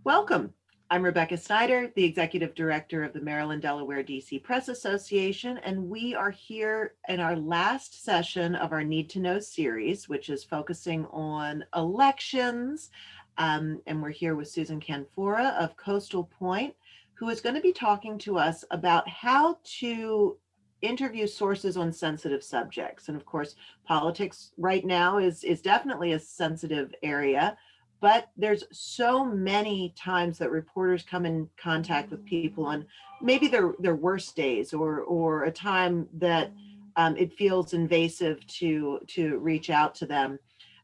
Welcome. I'm Rebecca Snyder, the Executive Director of the Maryland Delaware DC Press Association, and we are here in our last session of our Need to Know series, which is focusing on elections. And we're here with Susan Canfora of Coastal Point, who is going to be talking to us about how to interview sources on sensitive subjects. And of course, politics right now is definitely a sensitive area. But there's so many times that reporters come in contact with people on maybe their worst days, or a time that it feels invasive to reach out to them.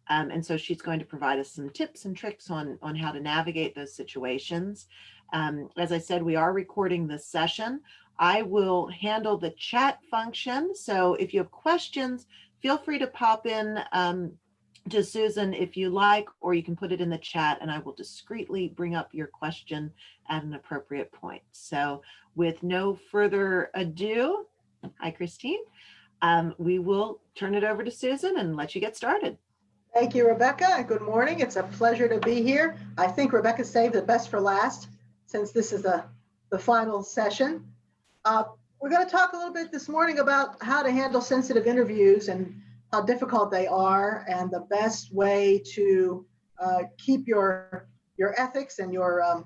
And so she's going to provide us some tips and tricks on how to navigate those situations. As I said, we are recording this session. I will handle the chat function. So if you have questions, feel free to pop in to Susan if you like, or you can put it in the chat and I will discreetly bring up your question at an appropriate point. So with no further ado, hi Christine, we will turn it over to Susan and let you get started. Thank you, Rebecca, and good morning. It's a pleasure to be here. I think Rebecca saved the best for last, since this is the final session. We're going to talk a little bit this morning about how to handle sensitive interviews and how difficult they are, and the best way to keep your ethics and your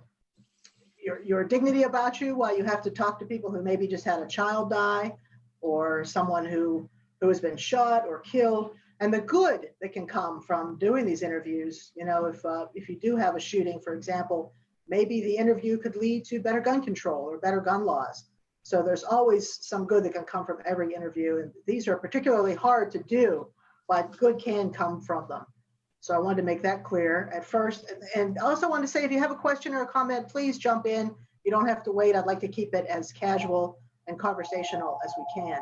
dignity about you while you have to talk to people who maybe just had a child die, or someone who has been shot or killed, and the good that can come from doing these interviews. You know, if you do have a shooting, for example, maybe the interview could lead to better gun control or better gun laws. So there's always some good that can come from every interview. And these are particularly hard to do, but good can come from them. So I wanted to make that clear at first. And I also want to say, if you have a question or a comment, please jump in. You don't have to wait. I'd like to keep it as casual and conversational as we can.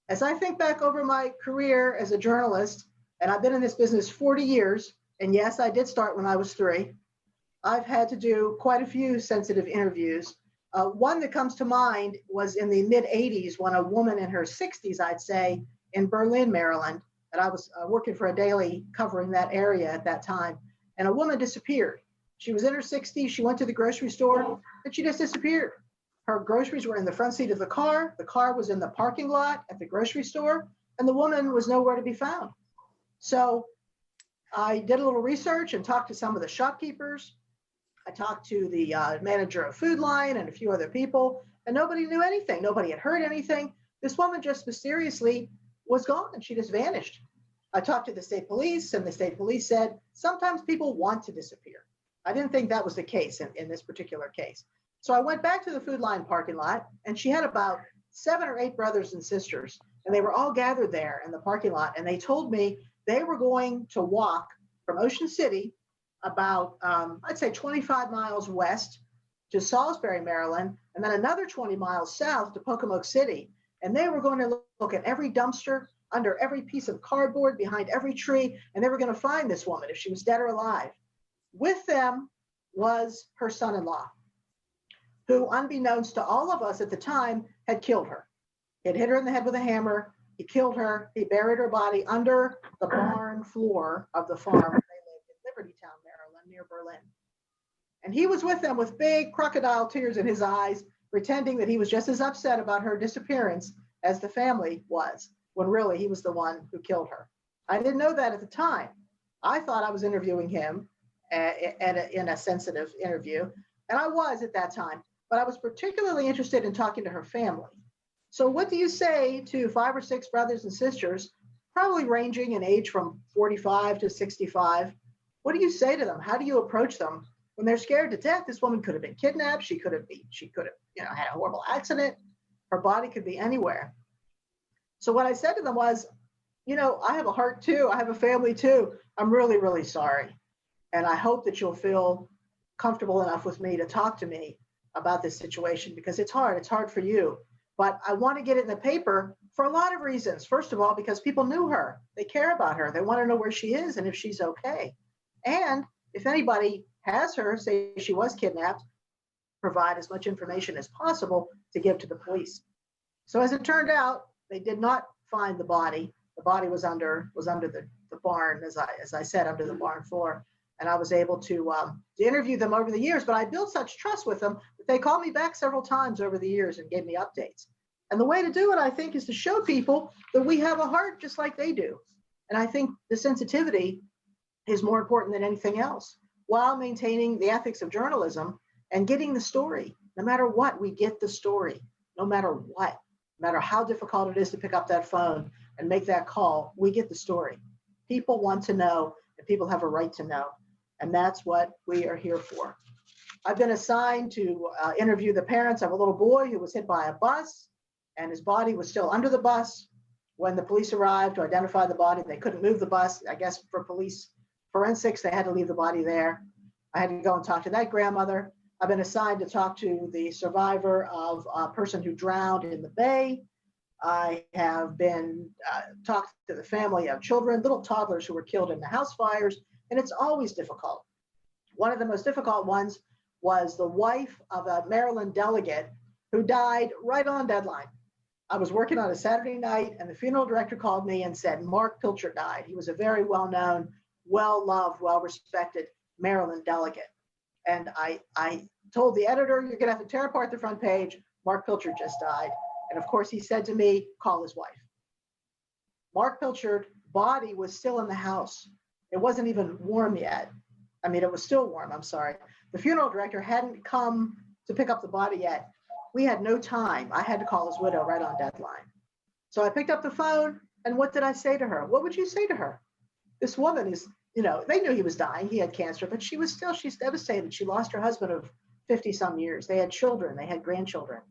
As I think back over my career as a journalist, and I've been in this business 40 years, and yes, I did start when I was 3, I've had to do quite a few sensitive interviews. One that comes to mind was in the mid-'80s, when a woman in her 60s, I'd say, in Berlin, Maryland, and I was working for a daily covering that area at that time, and a woman disappeared. She was in her 60s, she went to the grocery store, and she just disappeared. Her groceries were in the front seat of the car was in the parking lot at the grocery store, and the woman was nowhere to be found. So I did a little research and talked to some of the shopkeepers. I talked to the manager of Food Line and a few other people, and nobody knew anything. Nobody had heard anything. This woman just mysteriously was gone. She just vanished. I talked to the state police, and the state police said, sometimes people want to disappear. I didn't think that was the case in this particular case. So I went back to the Food Line parking lot, and she had about 7 or 8 brothers and sisters, and they were all gathered there in the parking lot, and they told me they were going to walk from Ocean City about, I'd say 25 miles west to Salisbury, Maryland, and then another 20 miles south to Pocomoke City. And they were going to look at every dumpster, under every piece of cardboard, behind every tree, and they were going to find this woman if she was dead or alive. With them was her son-in-law, who, unbeknownst to all of us at the time, had killed her. He had hit her in the head with a hammer. He killed her. He buried her body under the barn floor of the farm where they lived in Libertytown, Maryland, near Berlin. And he was with them with big crocodile tears in his eyes, pretending that he was just as upset about her disappearance as the family was, when really he was the one who killed her. I didn't know that at the time. I thought I was interviewing him in a sensitive interview, and I was at that time, but I was particularly interested in talking to her family. So what do you say to 5 or 6 brothers and sisters, probably ranging in age from 45 to 65? What do you say to them? How do you approach them when they're scared to death? This woman could have been kidnapped. She could have, had a horrible accident. Her body could be anywhere. So what I said to them was, I have a heart too. I have a family too. I'm really, really sorry. And I hope that you'll feel comfortable enough with me to talk to me about this situation, because it's hard. It's hard for you. But I want to get it in the paper for a lot of reasons. First of all, because people knew her. They care about her. They want to know where she is and if she's okay. And if anybody has her, say she was kidnapped, provide as much information as possible to give to the police. So as it turned out, they did not find the body. The body was under the barn, as I said, under the barn floor. and I was able to interview them over the years. But I built such trust with them that they called me back several times over the years and gave me updates. And the way to do it, I think, is to show people that we have a heart just like they do. And I think the sensitivity is more important than anything else, while maintaining the ethics of journalism and getting the story. No matter what, we get the story. No matter what, no matter how difficult it is to pick up that phone and make that call, we get the story. People want to know, and people have a right to know. And that's what we are here for. I've been assigned to interview the parents of a little boy who was hit by a bus, and his body was still under the bus. When the police arrived to identify the body, they couldn't move the bus. I guess for police forensics, they had to leave the body there. I had to go and talk to that grandmother. I've been assigned to talk to the survivor of a person who drowned in the bay. I have been talked to the family of children, little toddlers who were killed in the house fires, and it's always difficult. One of the most difficult ones was the wife of a Maryland delegate who died right on deadline. I was working on a Saturday night, and the funeral director called me and said, Mark Pilcher died. He was a very well-known, well-loved, well-respected Maryland delegate. And I told the editor, you're going to have to tear apart the front page. Mark Pilcher just died. And of course, he said to me, call his wife. Mark Pilcher's body was still in the house. It wasn't even warm yet. I mean, it was still warm, I'm sorry. The funeral director hadn't come to pick up the body yet. We had no time. I had to call his widow right on deadline. So I picked up the phone, and what did I say to her? What would you say to her? This woman is, they knew he was dying. He had cancer, but she's devastated. She lost her husband of 50 some years. They had children. They had grandchildren.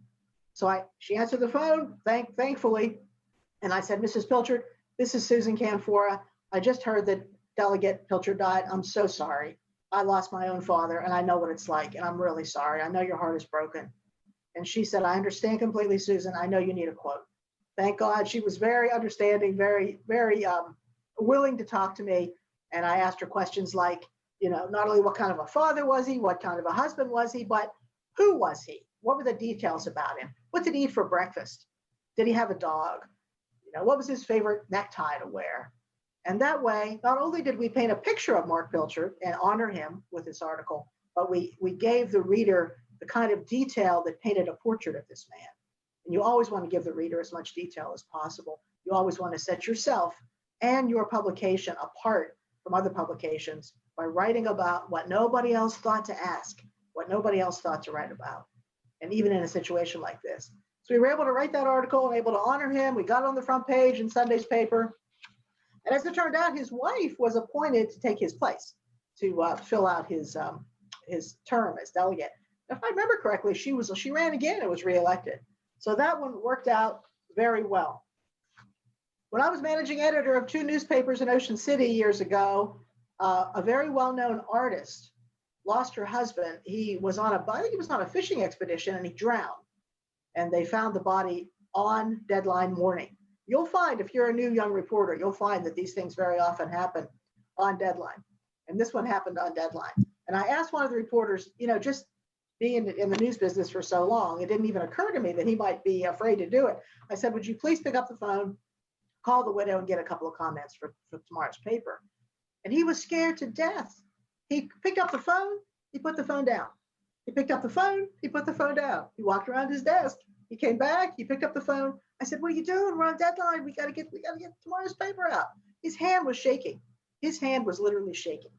So she answered the phone, thankfully. And I said, Mrs. Pilcher, this is Susan Canfora. I just heard that Delegate Pilcher died. I'm so sorry. I lost my own father, and I know what it's like, and I'm really sorry. I know your heart is broken. And she said, I understand completely, Susan. I know you need a quote. Thank God. She was very understanding, very, very willing to talk to me. And I asked her questions like, not only what kind of a father was he, what kind of a husband was he, but who was he? What were the details about him? What did he eat for breakfast? Did he have a dog? What was his favorite necktie to wear? And that way, not only did we paint a picture of Mark Pilcher and honor him with this article, but we gave the reader the kind of detail that painted a portrait of this man. And you always want to give the reader as much detail as possible. You always want to set yourself and your publication apart from other publications by writing about what nobody else thought to ask, what nobody else thought to write about. And even in a situation like this. So we were able to write that article and able to honor him. We got it on the front page in Sunday's paper. And as it turned out, his wife was appointed to take his place, to fill out his term as delegate. If I remember correctly, she ran again and was reelected. So that one worked out very well. When I was managing editor of 2 newspapers in Ocean City years ago, a very well-known artist lost her husband. He was on a fishing expedition, and he drowned. And they found the body on deadline morning. You'll find, if you're a new young reporter, you'll find that these things very often happen on deadline. And this one happened on deadline. And I asked one of the reporters, just being in the news business for so long, it didn't even occur to me that he might be afraid to do it. I said, would you please pick up the phone, call the widow, and get a couple of comments for tomorrow's paper? And he was scared to death. He picked up the phone, he put the phone down. He picked up the phone, he put the phone down. He walked around his desk. He came back, he picked up the phone. I said, what are you doing? We're on deadline. We gotta get tomorrow's paper out. His hand was shaking. His hand was literally shaking.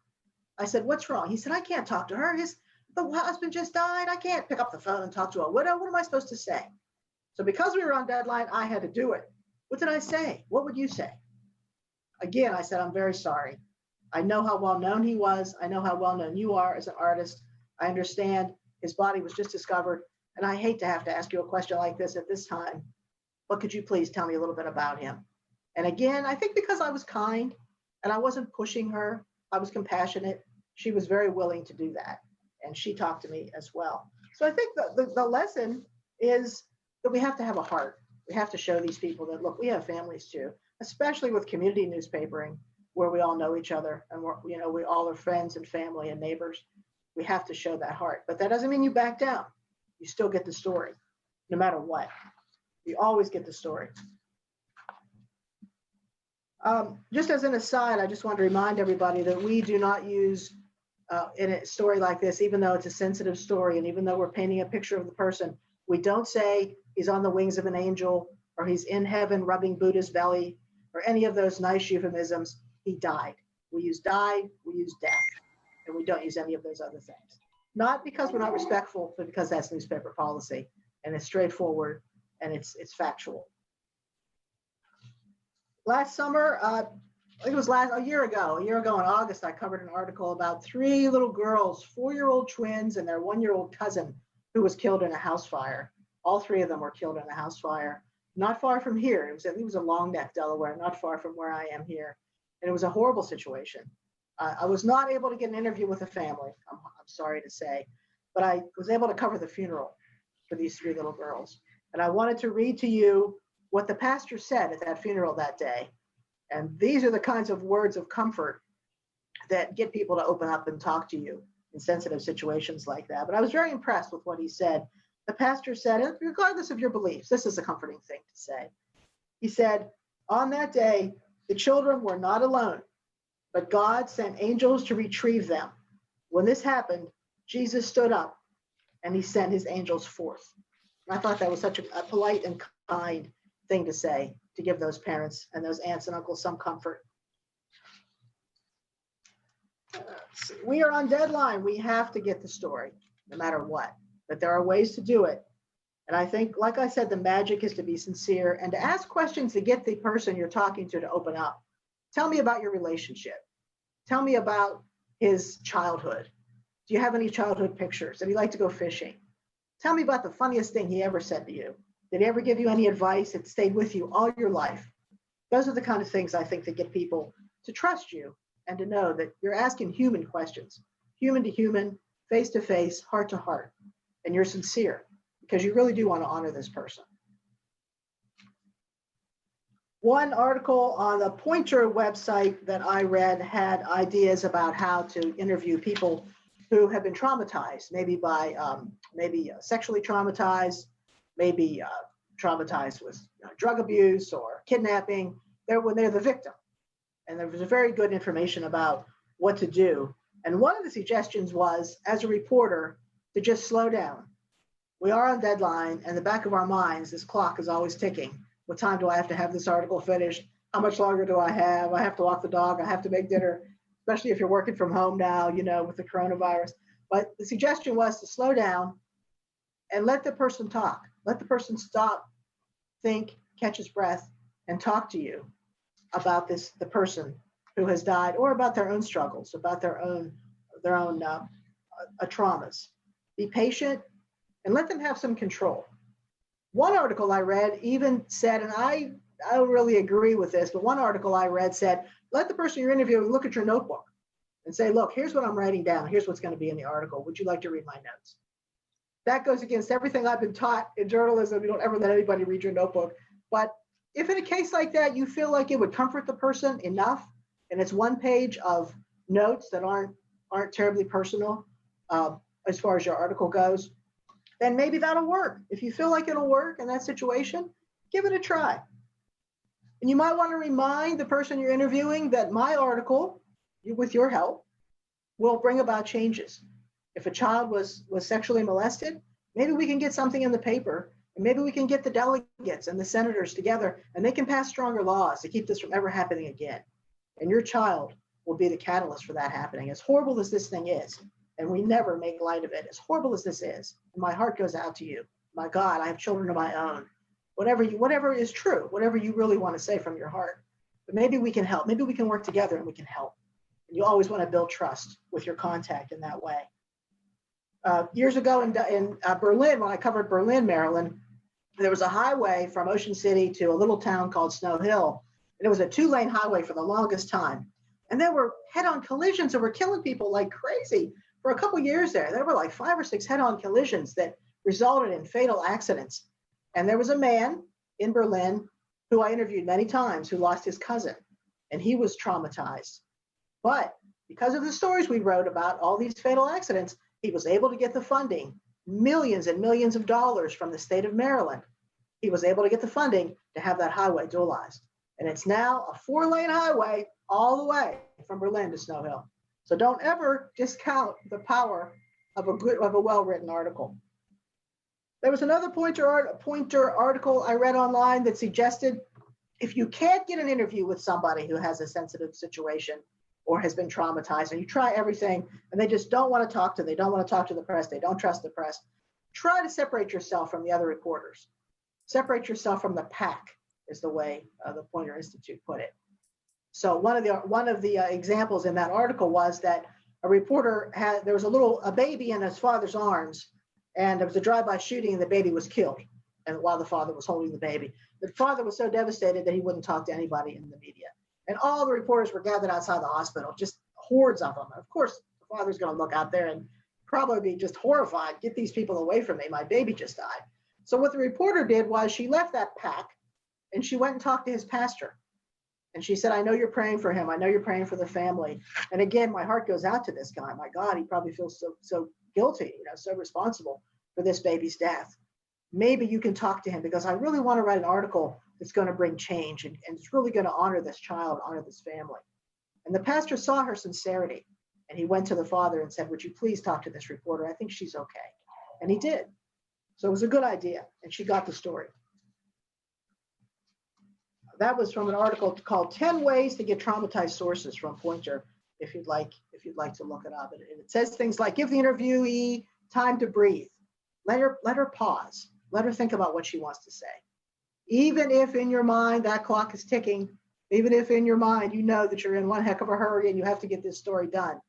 I said, what's wrong? He said, I can't talk to her. The husband just died. I can't pick up the phone and talk to a widow. What am I supposed to say? So because we were on deadline, I had to do it. What did I say? What would you say? Again, I said, I'm very sorry. I know how well known he was. I know how well known you are as an artist. I understand his body was just discovered. And I hate to have to ask you a question like this at this time, but could you please tell me a little bit about him? And again, I think because I was kind and I wasn't pushing her, I was compassionate, she was very willing to do that. And she talked to me as well. So I think the lesson is that we have to have a heart. We have to show these people that, look, we have families too, especially with community newspapering, where we all know each other and we all are friends and family and neighbors. We have to show that heart. But that doesn't mean you back down. You still get the story, no matter what. You always get the story. Just as an aside, I just want to remind everybody that we do not use in a story like this, even though it's a sensitive story, and even though we're painting a picture of the person, we don't say he's on the wings of an angel or he's in heaven rubbing Buddha's belly or any of those nice euphemisms. He died. We use died, we use death, and we don't use any of those other things. Not because we're not respectful, but because that's newspaper policy, and it's straightforward and it's factual. Last summer, I think it was a year ago in August, I covered an article about 3 little girls, 4-year-old twins and their 1-year-old cousin who was killed in a house fire. All 3 of them were killed in a house fire, not far from here. I think it was in Long Neck, Delaware, not far from where I am here. And it was a horrible situation. I was not able to get an interview with the family, I'm sorry to say, but I was able to cover the funeral for these 3 little girls. And I wanted to read to you what the pastor said at that funeral that day. And these are the kinds of words of comfort that get people to open up and talk to you in sensitive situations like that. But I was very impressed with what he said. The pastor said, and regardless of your beliefs, this is a comforting thing to say. He said, on that day, the children were not alone, but God sent angels to retrieve them. When this happened, Jesus stood up and he sent his angels forth. And I thought that was such a polite and kind thing to say, to give those parents and those aunts and uncles some comfort. We are on deadline. We have to get the story, no matter what. But there are ways to do it. And I think, like I said, the magic is to be sincere and to ask questions to get the person you're talking to open up. Tell me about your relationship. Tell me about his childhood. Do you have any childhood pictures? Did he like to go fishing? Tell me about the funniest thing he ever said to you. Did he ever give you any advice that stayed with you all your life? Those are the kind of things I think that get people to trust you and to know that you're asking human questions, human to human, face to face, heart to heart, and you're sincere because you really do want to honor this person. One article on the Pointer website that I read had ideas about how to interview people who have been traumatized, maybe sexually traumatized, maybe traumatized with drug abuse or kidnapping. When they're the victim. And there was very good information about what to do. And one of the suggestions was, as a reporter, to just slow down. We are on deadline, and in the back of our minds, this clock is always ticking. What time do I have to have this article finished? How much longer do I have? I have to walk the dog. I have to make dinner, especially if you're working from home now, with the coronavirus. But the suggestion was to slow down and let the person talk. Let the person stop, think, catch his breath, and talk to you about the person who has died, or about their own struggles, about their own traumas. Be patient and let them have some control. One article I read even said, and I don't really agree with this, but one article I read said, let the person you're interviewing look at your notebook and say, look, here's what I'm writing down. Here's what's going to be in the article. Would you like to read my notes? That goes against everything I've been taught in journalism. You don't ever let anybody read your notebook. But if in a case like that, you feel like it would comfort the person enough, and it's one page of notes that aren't terribly personal as far as your article goes, then maybe that'll work. If you feel like it'll work in that situation, give it a try. And you might want to remind the person you're interviewing that my article, with your help, will bring about changes. If a child was sexually molested, maybe we can get something in the paper, and maybe we can get the delegates and the senators together, and they can pass stronger laws to keep this from ever happening again. And your child will be the catalyst for that happening. As horrible as this thing is, and we never make light of it, as horrible as this is, and my heart goes out to you. My God, I have children of my own. Whatever is true, whatever you really want to say from your heart. But maybe we can help. Maybe we can work together and we can help. And you always want to build trust with your contact in that way. Years ago in Berlin, when I covered Berlin, Maryland, there was a highway from Ocean City to a little town called Snow Hill. And it was a 2-lane highway for the longest time. And there were head-on collisions that were killing people like crazy. For a couple years there were like 5 or 6 head-on collisions that resulted in fatal accidents. And there was a man in Berlin who I interviewed many times who lost his cousin, and he was traumatized. But because of the stories we wrote about all these fatal accidents, he was able to get the funding, millions and millions of dollars from the state of Maryland. He was able to get the funding to have that highway dualized. And it's now a 4-lane highway all the way from Berlin to Snow Hill. So don't ever discount the power of a well-written article. There was another pointer article I read online that suggested if you can't get an interview with somebody who has a sensitive situation or has been traumatized, and you try everything and they just don't want to talk to, they don't want to talk to the press, they don't trust the press, try to separate yourself from the other reporters. Separate yourself from the pack is the way the Poynter Institute put it. So one of the examples in that article was that a reporter there was a baby in his father's arms, and there was a drive-by shooting and the baby was killed, and while the father was holding the baby. The father was so devastated that he wouldn't talk to anybody in the media. And all the reporters were gathered outside the hospital, just hordes of them. And of course, the father's going to look out there and probably be just horrified. Get these people away from me. My baby just died. So what the reporter did was she left that pack and she went and talked to his pastor. And she said, I know you're praying for him. I know you're praying for the family. And again, my heart goes out to this guy. My God, he probably feels so guilty, so responsible for this baby's death. Maybe you can talk to him because I really want to write an article that's going to bring change and it's really going to honor this child, honor this family. And the pastor saw her sincerity and he went to the father and said, would you please talk to this reporter? I think she's okay. And he did. So it was a good idea and she got the story. That was from an article called 10 Ways to Get Traumatized Sources from Poynter, if you'd like to look it up. And it says things like, give the interviewee time to breathe. Let her pause. Let her think about what she wants to say. Even if in your mind that clock is ticking, even if in your mind you know that you're in one heck of a hurry and you have to get this story done,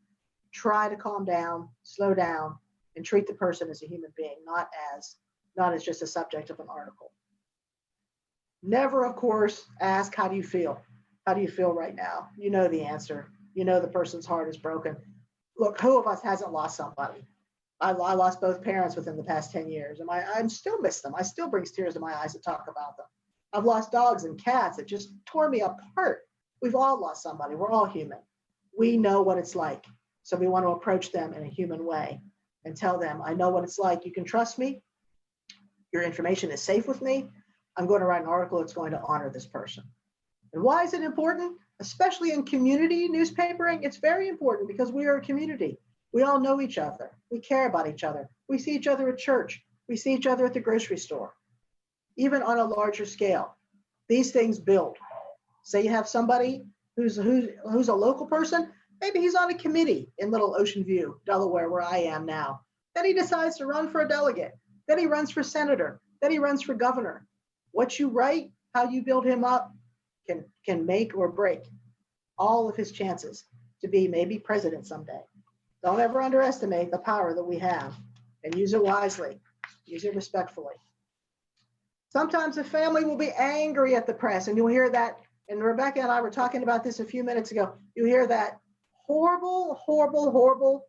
try to calm down, slow down, and treat the person as a human being, not as just a subject of an article. Never, of course, ask, how do you feel? How do you feel right now? You know the answer. You know the person's heart is broken. Look, who of us hasn't lost somebody? I lost both parents within the past 10 years, and I still miss them. I still brings tears to my eyes to talk about them. I've lost dogs and cats that just tore me apart. We've all lost somebody. We're all human. We know what it's like. So we want to approach them in a human way and tell them, I know what it's like. You can trust me. Your information is safe with me. I'm going to write an article that's going to honor this person. And why is it important? Especially in community newspapering, it's very important because we are a community. We all know each other. We care about each other. We see each other at church. We see each other at the grocery store, even on a larger scale. These things build. Say you have somebody who's a local person, maybe he's on a committee in Little Ocean View, Delaware, where I am now. Then he decides to run for a delegate. Then he runs for senator. Then he runs for governor. What you write, how you build him up, can make or break all of his chances to be maybe president someday. Don't ever underestimate the power that we have and use it wisely, use it respectfully. Sometimes the family will be angry at the press and you'll hear that, and Rebecca and I were talking about this a few minutes ago, you hear that horrible, horrible, horrible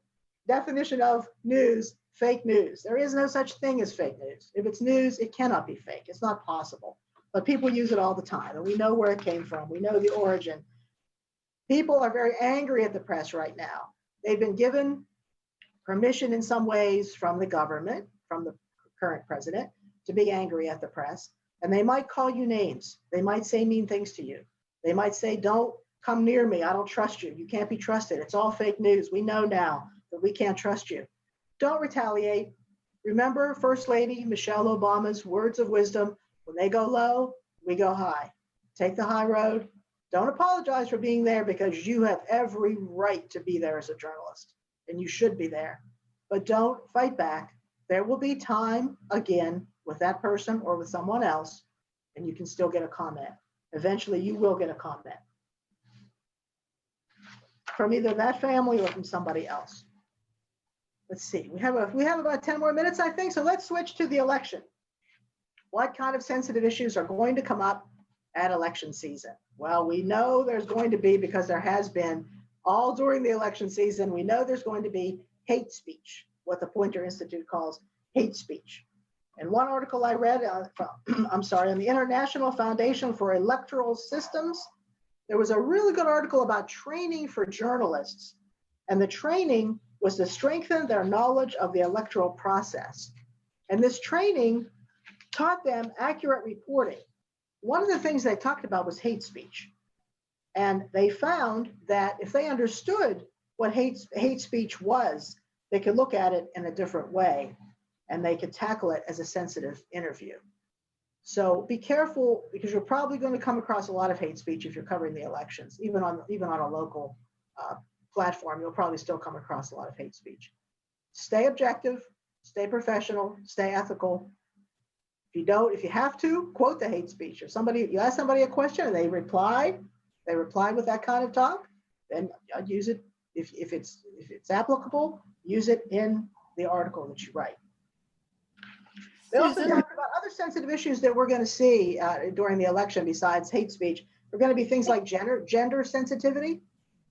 definition of news, fake news. There is no such thing as fake news. If it's news, it cannot be fake. It's not possible. But people use it all the time and we know where it came from. We know the origin. People are very angry at the press right now. They've been given permission in some ways from the government, from the current president, to be angry at the press. And they might call you names. They might say mean things to you. They might say, don't come near me. I don't trust you. You can't be trusted. It's all fake news. We know now that we can't trust you. Don't retaliate. Remember First Lady Michelle Obama's words of wisdom, when they go low, we go high. Take the high road. Don't apologize for being there because you have every right to be there as a journalist and you should be there. But don't fight back. There will be time again with that person or with someone else and you can still get a comment. Eventually you will get a comment from either that family or from somebody else. Let's see, we have about 10 more minutes, I think. So let's switch to the election. What kind of sensitive issues are going to come up at election season? Well, we know there's going to be, because there has been all during the election season, we know there's going to be hate speech, what the Poynter Institute calls hate speech. And one article I read, on the International Foundation for Electoral Systems, there was a really good article about training for journalists. And the training was to strengthen their knowledge of the electoral process. And this training taught them accurate reporting. One of the things they talked about was hate speech. And they found that if they understood what hate speech was, they could look at it in a different way, and they could tackle it as a sensitive interview. So be careful, because you're probably going to come across a lot of hate speech if you're covering the elections. Even on a local platform, you'll probably still come across a lot of hate speech. Stay objective, stay professional, stay ethical. If you have to, quote the hate speech. If you ask somebody a question and they reply with that kind of talk, then I'd use it. If it's applicable, use it in the article that you write. They also Susan? talk about other sensitive issues that we're going to see during the election besides hate speech. They're going to be things like gender sensitivity,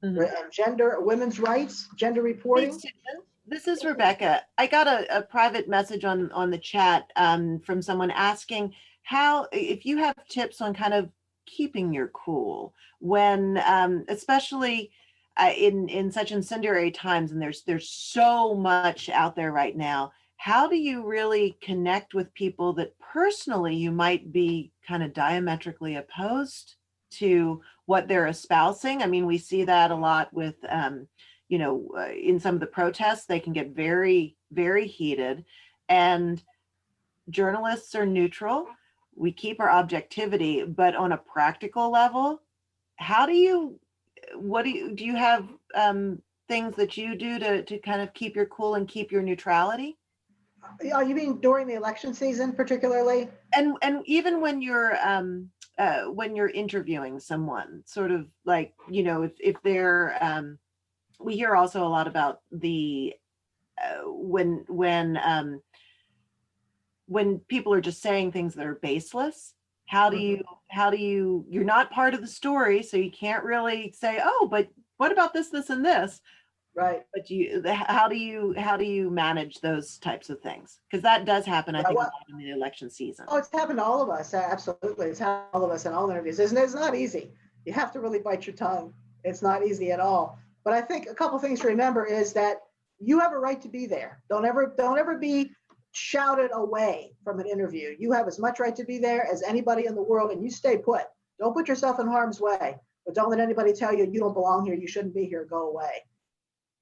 Mhm. and women's rights, gender Hey, reporting. Susan, this is Rebecca. I got a private message on the chat from someone asking if you have tips on kind of keeping your cool when, especially in such incendiary times, and there's so much out there right now. How do you really connect with people that personally you might be kind of diametrically opposed to what they're espousing? I mean, we see that a lot with in some of the protests, they can get very, very heated. And journalists are neutral. We keep our objectivity, but on a practical level, how do you have things that you do to kind of keep your cool and keep your neutrality? You mean during the election season, particularly? And even when you're interviewing someone, sort of like, if they're we hear also a lot about the when people are just saying things that are baseless. You're not part of the story, so you can't really say, oh, but what about this and this? Right. But how do you manage those types of things? Because that does happen, I think, a lot in the election season. Oh, it's happened to all of us. Absolutely. It's happened to all of us in all interviews. It's not easy. You have to really bite your tongue. It's not easy at all. But I think a couple things to remember is that you have a right to be there. Don't ever be shouted away from an interview. You have as much right to be there as anybody in the world, and you stay put. Don't put yourself in harm's way, but don't let anybody tell you don't belong here, you shouldn't be here, go away.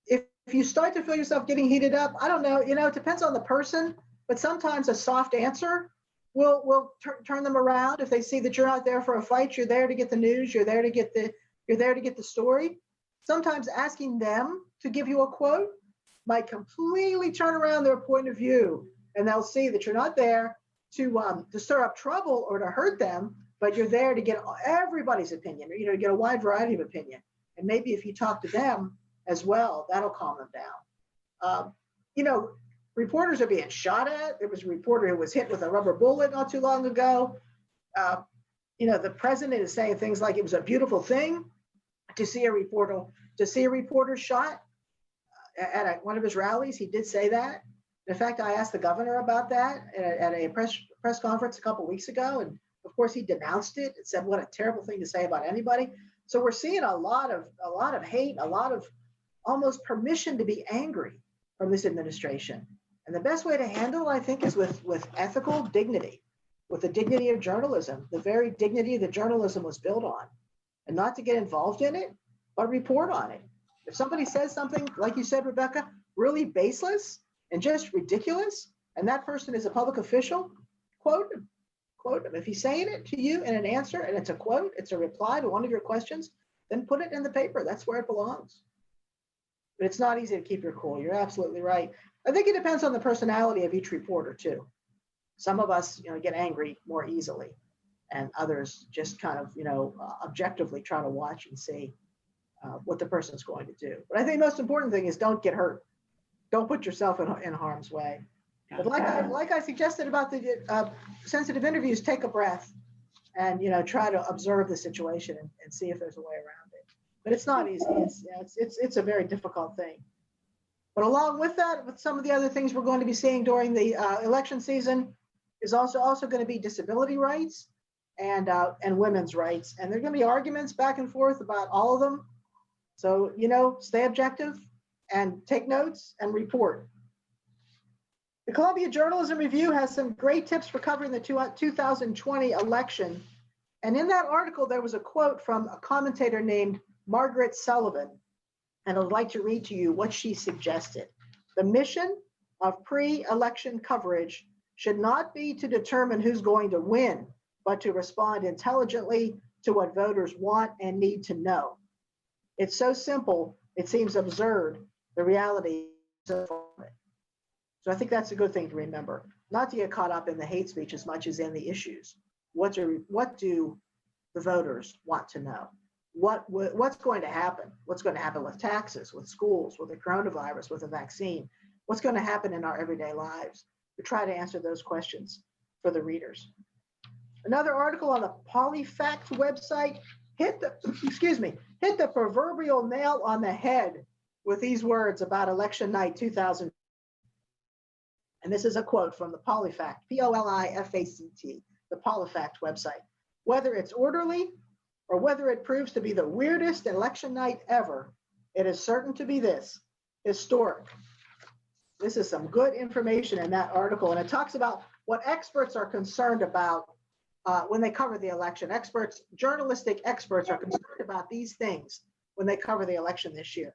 If you start to feel yourself getting heated up, I don't know, it depends on the person, but sometimes a soft answer will turn them around. If they see that you're not there for a fight, you're there to get the news, you're there to get the story. Sometimes asking them to give you a quote might completely turn around their point of view, and they'll see that you're not there to stir up trouble or to hurt them, but you're there to get everybody's opinion, or get a wide variety of opinion. And maybe if you talk to them as well, that'll calm them down. Reporters are being shot at. There was a reporter who was hit with a rubber bullet not too long ago. The president is saying things like it was a beautiful thing to see a reporter shot at one of his rallies. He did say that. In fact, I asked the governor about that at a press conference a couple of weeks ago, and of course he denounced it and said what a terrible thing to say about anybody. So we're seeing a lot of hate, a lot of almost permission to be angry from this administration. And the best way to handle it, I think, is with ethical dignity, with the dignity of journalism, the very dignity that journalism was built on, and not to get involved in it, but report on it. If somebody says something, like you said, Rebecca, really baseless and just ridiculous, and that person is a public official, quote him. If he's saying it to you in an answer and it's a quote, it's a reply to one of your questions, then put it in the paper. That's where it belongs. But it's not easy to keep your cool. You're absolutely right. I think it depends on the personality of each reporter too. Some of us, get angry more easily, and others just kind of, objectively try to watch and see what the person's going to do. But I think the most important thing is don't get hurt. Don't put yourself in harm's way. But like I suggested about the sensitive interviews, take a breath and try to observe the situation and see if there's a way around it. But it's not easy. It's a very difficult thing. But along with that, with some of the other things we're going to be seeing during the election season is also going to be disability rights and women's rights. And there are going to be arguments back and forth about all of them. So stay objective and take notes and report. The Columbia Journalism Review has some great tips for covering the 2020 election. And in that article, there was a quote from a commentator named Margaret Sullivan. And I'd like to read to you what she suggested. The mission of pre-election coverage should not be to determine who's going to win, but to respond intelligently to what voters want and need to know. It's so simple, it seems absurd. The reality is so far from it. So I think that's a good thing to remember, not to get caught up in the hate speech as much as in the issues. What do the voters want to know? What's going to happen? What's going to happen with taxes, with schools, with the coronavirus, with the vaccine? What's going to happen in our everyday lives? We try to answer those questions for the readers. Another article on the PolyFact website hit the proverbial nail on the head with these words about election night 2000. And this is a quote from the PolyFact, POLIFACT, the PolyFact website. Whether it's orderly or whether it proves to be the weirdest election night ever, it is certain to be this, historic. This is some good information in that article, and it talks about what experts are concerned about when they cover the election. Journalistic experts are concerned about these things when they cover the election this year.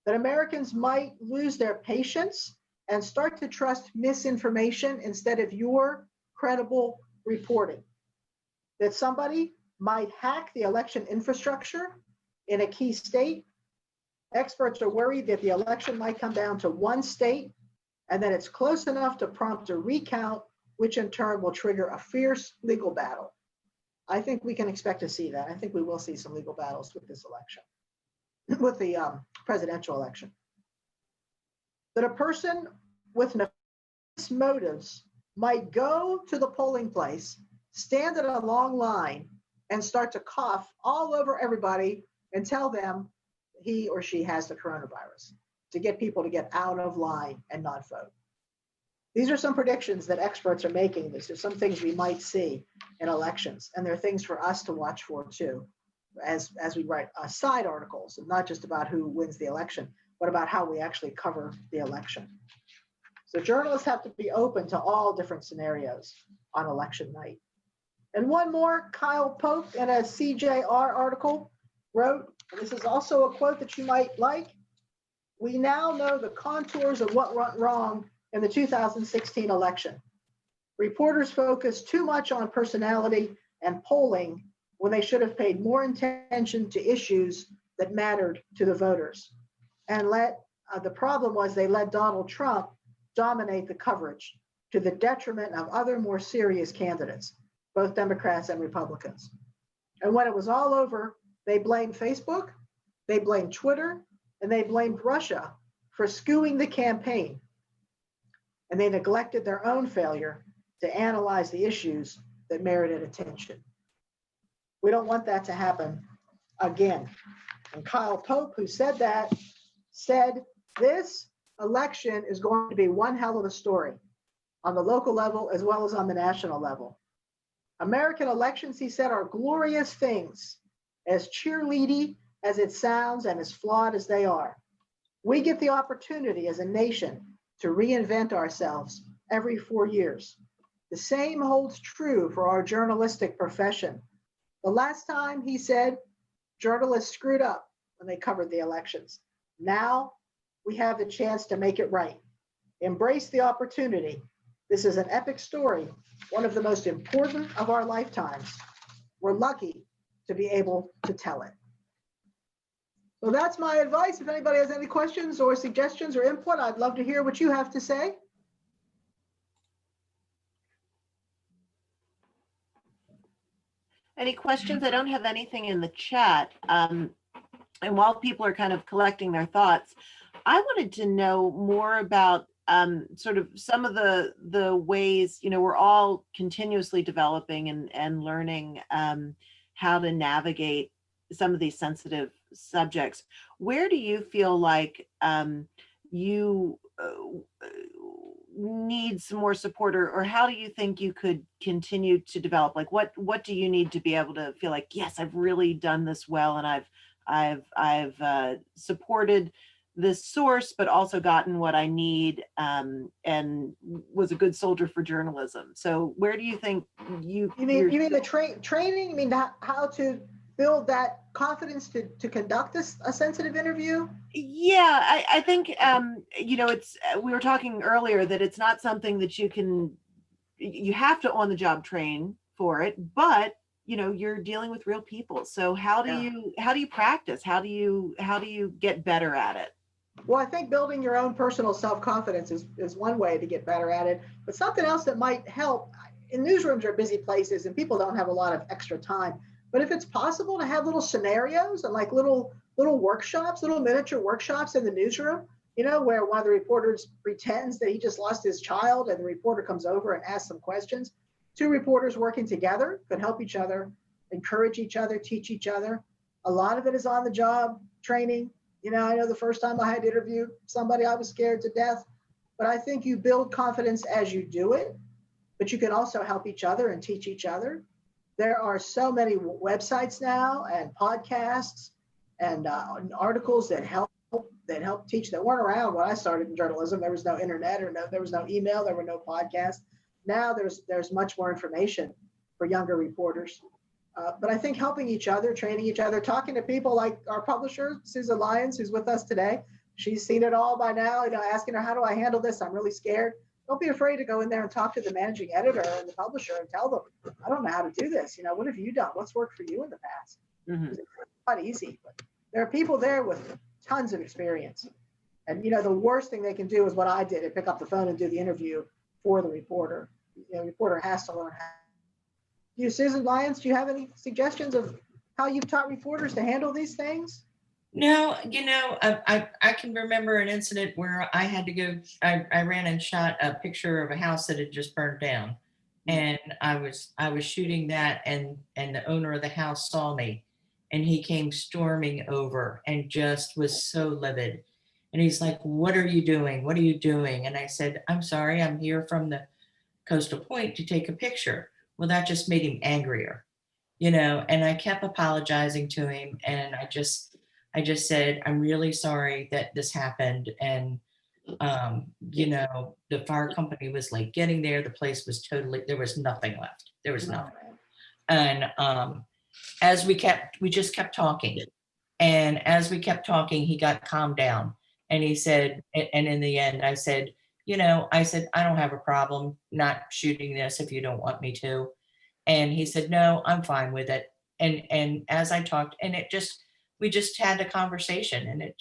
That Americans might lose their patience and start to trust misinformation instead of your credible reporting. That somebody might hack the election infrastructure in a key state. Experts are worried that the election might come down to one state and that it's close enough to prompt a recount, which in turn will trigger a fierce legal battle. I think we can expect to see that. I think we will see some legal battles with this election, with the presidential election. That a person with nefarious motives might go to the polling place, stand in a long line, and start to cough all over everybody and tell them he or she has the coronavirus to get people to get out of line and not vote. These are some predictions that experts are making. These are some things we might see in elections, and they're things for us to watch for too, as we write side articles, and not just about who wins the election, but about how we actually cover the election. So journalists have to be open to all different scenarios on election night. And one more, Kyle Pope in a CJR article wrote, and this is also a quote that you might like, "We now know the contours of what went wrong in the 2016 election. Reporters focused too much on personality and polling when they should have paid more attention to issues that mattered to the voters. And the problem was they let Donald Trump dominate the coverage to the detriment of other more serious candidates, both Democrats and Republicans. And when it was all over, they blamed Facebook, they blamed Twitter, and they blamed Russia for skewing the campaign. And they neglected their own failure to analyze the issues that merited attention. We don't want that to happen again." And Kyle Pope, who said that, said, "This election is going to be one hell of a story on the local level as well as on the national level. American elections," he said, "are glorious things, as cheerleady as it sounds and as flawed as they are. We get the opportunity as a nation to reinvent ourselves every 4 years. The same holds true for our journalistic profession. The last time," he said, "journalists screwed up when they covered the elections. Now we have the chance to make it right. Embrace the opportunity. This is an epic story, one of the most important of our lifetimes. We're lucky to be able to tell it." So that's my advice. If anybody has any questions or suggestions or input, I'd love to hear what you have to say. Any questions? I don't have anything in the chat. And while people are kind of collecting their thoughts, I wanted to know more about sort of some of the ways, we're all continuously developing and learning how to navigate some of these sensitive subjects. Where do you feel like you need some more support, or how do you think you could continue to develop? Like what do you need to be able to feel like, yes, I've really done this well, and I've supported this source, but also gotten what I need, and was a good soldier for journalism. So where do you think You mean the training? You mean how to build that confidence to conduct a sensitive interview? Yeah, I think it's we were talking earlier that it's not something that you have to on the job train for it, but you're dealing with real people. So Yeah. how do you practice? How do you get better at it? Well, I think building your own personal self-confidence is one way to get better at it. But something else that might help, in newsrooms are busy places and people don't have a lot of extra time. But if it's possible to have little scenarios and like little workshops, little miniature workshops in the newsroom, where one of the reporters pretends that he just lost his child and the reporter comes over and asks some questions. Two reporters working together could help each other, encourage each other, teach each other. A lot of it is on the job training. I know the first time I had to interview somebody, I was scared to death. But I think you build confidence as you do it, but you can also help each other and teach each other. There are so many websites now and podcasts and articles that help teach that weren't around when I started in journalism. There was no internet there was no email, there were no podcasts. Now there's much more information for younger reporters. But I think helping each other, training each other, talking to people like our publisher, Susan Lyons, who's with us today. She's seen it all by now, asking her, how do I handle this? I'm really scared. Don't be afraid to go in there and talk to the managing editor and the publisher and tell them, I don't know how to do this. What have you done? What's worked for you in the past? Mhm. It's not easy, but there are people there with tons of experience. And, the worst thing they can do is what I did, pick up the phone and do the interview for the reporter. The reporter has to learn how. Susan Lyons, do you have any suggestions of how you've taught reporters to handle these things? No, I can remember an incident where I had to go, I ran and shot a picture of a house that had just burned down. And I was shooting that and the owner of the house saw me and he came storming over and just was so livid. And he's like, "What are you doing? What are you doing?" And I said, "I'm sorry, I'm here from the coastal point to take a picture." Well, that just made him angrier, and I kept apologizing to him. And I just said, "I'm really sorry that this happened." And, the fire company was like getting there. The place was there was nothing left. There was No, nothing. man. And we just kept talking. And as we kept talking, he got calmed down. And he said, and in the end, I said, I don't have a problem not shooting this if you don't want me to. And he said, "No, I'm fine with it." And as I talked, and we just had the conversation, and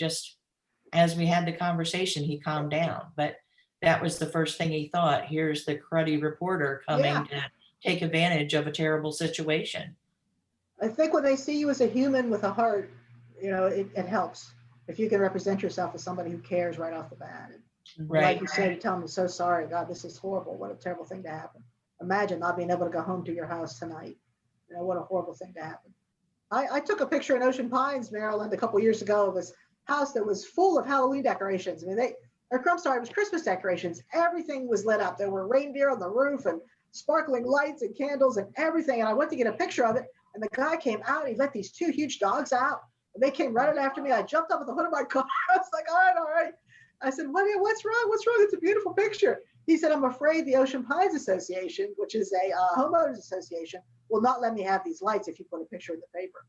as we had the conversation, he calmed down. But that was the first thing he thought. Here's the cruddy reporter Yeah. coming to take advantage of a terrible situation. I think when they see you as a human with a heart, it helps if you can represent yourself as somebody who cares right off the bat. And like Right. you said, you tell them, so sorry, God, this is horrible. What a terrible thing to happen. Imagine not being able to go home to your house tonight. What a horrible thing to happen. I took a picture in Ocean Pines, Maryland, a couple years ago of this house that was full of Halloween decorations. I mean, it was Christmas decorations. Everything was lit up. There were reindeer on the roof and sparkling lights and candles and everything. And I went to get a picture of it. And the guy came out and he let these two huge dogs out. And they came running after me. I jumped up at the hood of my car. I was like, all right. I said, what's wrong? What's wrong? It's a beautiful picture. He said, I'm afraid the Ocean Pines Association, which is a homeowners association, will not let me have these lights if you put a picture in the paper.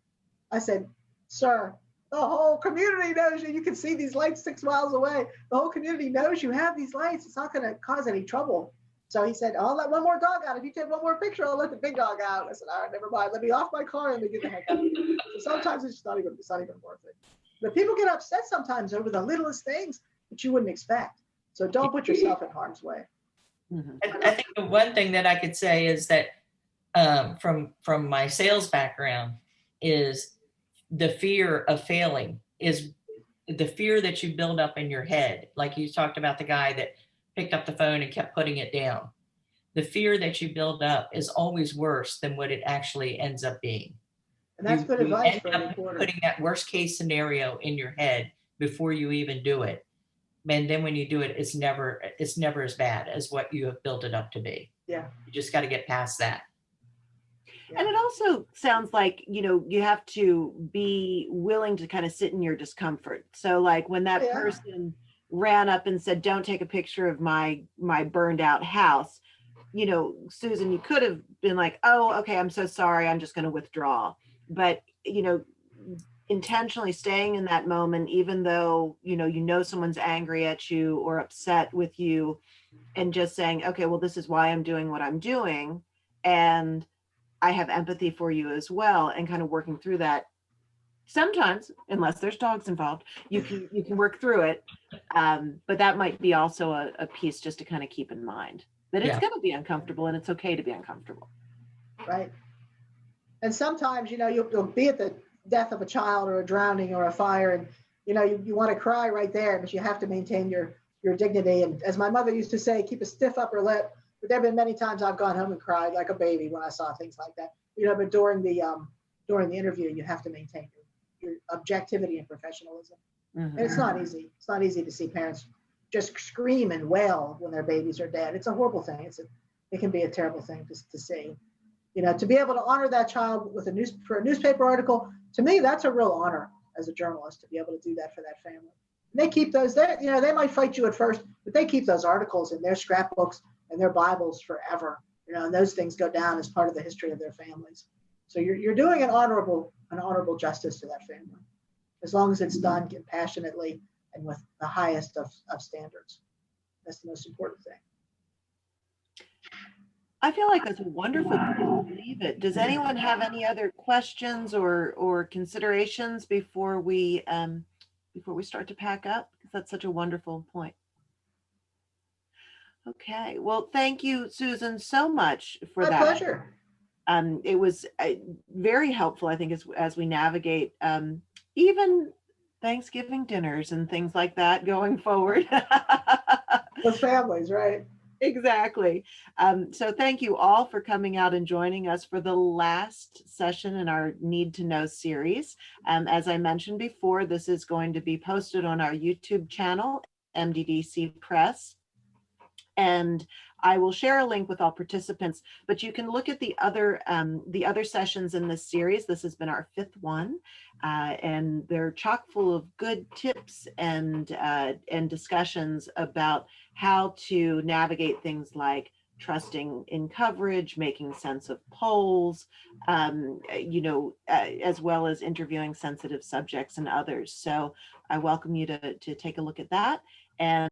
I said, sir, the whole community knows you. You can see these lights 6 miles away. The whole community knows you have these lights. It's not going to cause any trouble. So he said, I'll let one more dog out. If you take one more picture, I'll let the big dog out. I said, all right, never mind. Let me off my car and let me get the heck out. So sometimes it's not even worth it. But people get upset sometimes over the littlest things that you wouldn't expect. So don't put yourself in harm's way. Mhm. I think the one thing that I could say is that from my sales background is the fear of failing is the fear that you build up in your head. Like you talked about the guy that picked up the phone and kept putting it down. The fear that you build up is always worse than what it actually ends up being. And that's good You advice end for a up reporter. putting that worst case scenario in your head before you even do it. And then when you do it, it's never as bad as what you have built it up to be. Yeah. You just got to get past that. And it also sounds like, you have to be willing to kind of sit in your discomfort. So like when that Yeah. person ran up and said, don't take a picture of my burned out house, Susan, you could have been like, oh, okay, I'm so sorry. I'm just going to withdraw. But you know, intentionally staying in that moment, even though, you know, someone's angry at you or upset with you, and just saying, okay, well, this is why I'm doing what I'm doing. And I have empathy for you as well, and kind of working through that. Sometimes, unless there's dogs involved, you can work through it. But that might be also a piece just to kind of keep in mind that it's Yeah. going to be uncomfortable, and it's okay to be uncomfortable. Right. And sometimes, you'll be at the death of a child or a drowning or a fire, and you want to cry right there, but you have to maintain your dignity. And as my mother used to say, keep a stiff upper lip. But there have been many times I've gone home and cried like a baby when I saw things like that. But during the interview, you have to maintain your objectivity and professionalism. Mhm. And it's not easy. It's not easy to see parents just scream and wail when their babies are dead. It's a horrible thing. It can be a terrible thing to see. To be able to honor that child with for a newspaper article, to me, that's a real honor as a journalist to be able to do that for that family. And they keep those there. They might fight you at first, but they keep those articles in their scrapbooks and their Bibles forever. And those things go down as part of the history of their families. So you're doing an honorable justice to that family, as long as it's done compassionately and with the highest of standards. That's the most important thing. I feel like that's a wonderful place to leave it. Does anyone have any other questions or considerations before we start to pack up? Because that's such a wonderful point. Okay, well, thank you, Susan, so much for My that. pleasure. It was very helpful, I think, as we navigate even Thanksgiving dinners and things like that going forward. With families, right? Exactly. So thank you all for coming out and joining us for the last session in our Need to Know series. As I mentioned before, this is going to be posted on our YouTube channel, MDDC Press. And I will share a link with all participants, but you can look at the other sessions in this series. This has been our 5th one, and they're chock full of good tips and discussions about how to navigate things like trusting in coverage, making sense of polls, as well as interviewing sensitive subjects and others. So I welcome you to take a look at that. And